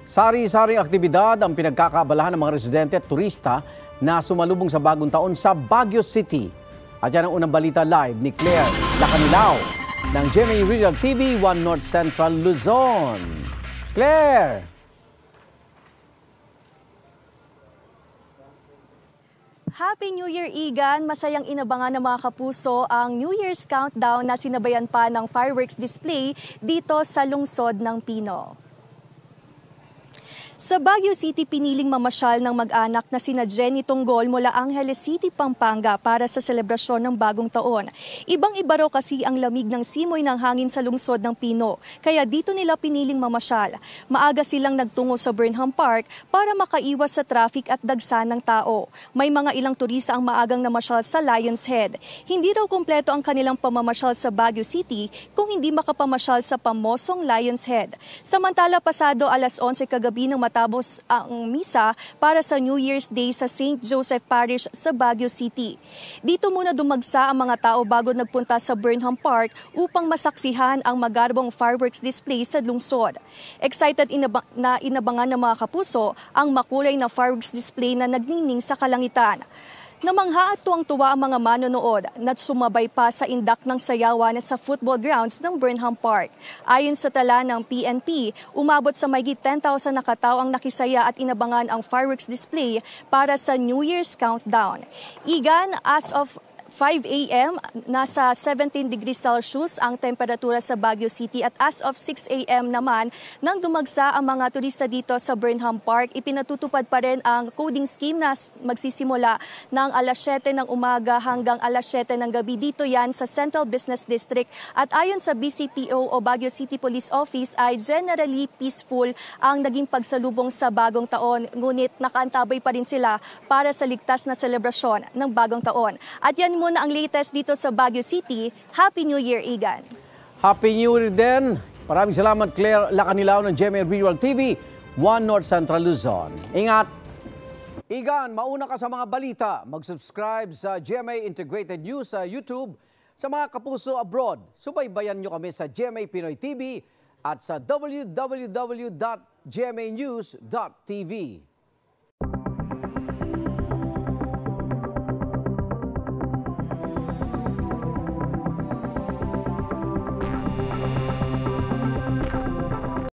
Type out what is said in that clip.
Sari-saring aktibidad ang pinagkakaabalahan ng mga residente at turista na sumalubong sa bagong taon sa Baguio City. At yan ang unang balita live ni Claire Lacanilao ng GMA Regional TV 1 North Central Luzon. Claire! Happy New Year, Igan! Masayang inabangan ng mga kapuso ang New Year's countdown na sinabayan pa ng fireworks display dito sa lungsod ng Pino. Sa Baguio City, piniling mamasyal ng mag-anak na sina Jenny Tonggol mula Angeles City, Pampanga para sa selebrasyon ng bagong taon. Ibang-iba raw kasi ang lamig ng simoy ng hangin sa lungsod ng Pino, kaya dito nila piniling mamasyal. Maaga silang nagtungo sa Burnham Park para makaiwas sa traffic at dagsa ng tao. May mga ilang turista ang maagang namasyal sa Lion's Head. Hindi raw kumpleto ang kanilang pamamasyal sa Baguio City kung hindi makapamasyal sa pamosong Lion's Head. Samantala, pasado alas 11 kagabi ng matapos ang misa para sa New Year's Day sa St. Joseph Parish sa Baguio City. Dito muna dumagsa ang mga tao bago nagpunta sa Burnham Park upang masaksihan ang magarbong fireworks display sa lungsod. Excited na inabangan ng mga kapuso ang makulay na fireworks display na nagningning sa kalangitan. Namangha at tuwang-tuwa ang mga manonood na sumabay pa sa indak ng sayawan sa football grounds ng Burnham Park. Ayon sa tala ng PNP, umabot sa mahigit 10,000 na katao ang nakisaya at inabangan ang fireworks display para sa New Year's countdown. Igan, as of 5 a.m., nasa 17 degrees Celsius ang temperatura sa Baguio City at as of 6 a.m. naman, nang dumagsa ang mga turista dito sa Burnham Park, ipinatutupad pa rin ang coding scheme na magsisimula ng alas 7 ng umaga hanggang alas 7 ng gabi. Dito yan sa Central Business District at ayon sa BCPO o Baguio City Police Office ay generally peaceful ang naging pagsalubong sa bagong taon, ngunit nakaantabay pa rin sila para sa ligtas na selebrasyon ng bagong taon. At yan muna ang latest dito sa Baguio City. Happy New Year, Igan! Happy New Year din! Maraming salamat, Claire Lacanilao ng GMA Regional TV 1 North Central Luzon. Ingat! Igan, mauna ka sa mga balita. Mag-subscribe sa GMA Integrated News sa YouTube. Sa mga kapuso abroad, subaybayan nyo kami sa GMA Pinoy TV at sa www.gmanews.tv.